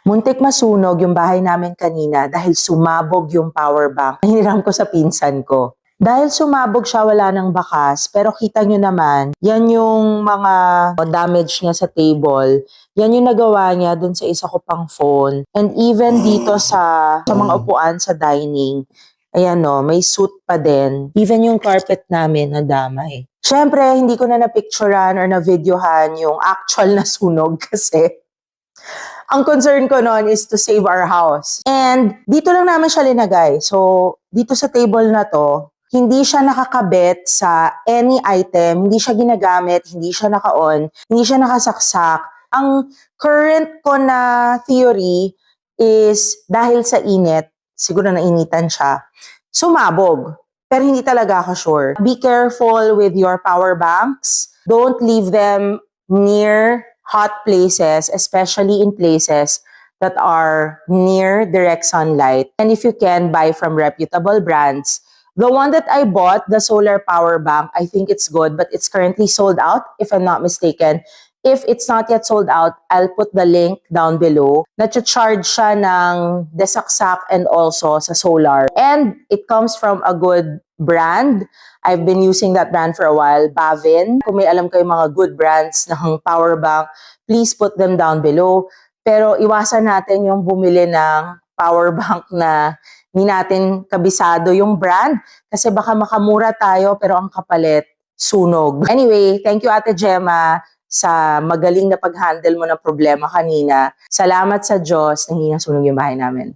Muntik masunog yung bahay namin kanina dahil sumabog yung power bank. Hiniram ko sa pinsan ko. Dahil sumabog siya, wala nang bakas, pero kita nyo naman, yan yung mga damage niya sa table. Yan yung nagawa niya dun sa isa ko pang phone. And even dito sa mga upuan sa dining, ayan no, may soot pa din. Even yung carpet namin nadamay. Siyempre, hindi ko na napicturean or na-videohan yung actual na sunog kasi ang concern ko noon is to save our house. And dito lang naman siya linagay. So, dito sa table na to, hindi siya nakakabit sa any item, hindi siya ginagamit, hindi siya naka-on, hindi siya nakasaksak. Ang current ko na theory is dahil sa init, siguro nainitan siya, sumabog. Pero hindi talaga ako sure. Be careful with your power banks. Don't leave them near hot places, especially in places that are near direct sunlight. And if you can, buy from reputable brands. The one that I bought, the solar power bank, I think it's good, but it's currently sold out, if I'm not mistaken. If it's not yet sold out, I'll put the link down below. Nag-charge siya ng desaksak and also sa solar. And it comes from a good brand. I've been using that brand for a while, Bavin. Kung may alam kayo mga good brands ng power bank, please put them down below. Pero iwasan natin yung bumili ng power bank na hindi natin kabisado yung brand kasi baka makamura tayo pero ang kapalit, sunog. Anyway, thank you Ate Gemma sa magaling na pag-handle mo ng problema kanina. Salamat sa Diyos na hindi nasunog yung bahay namin.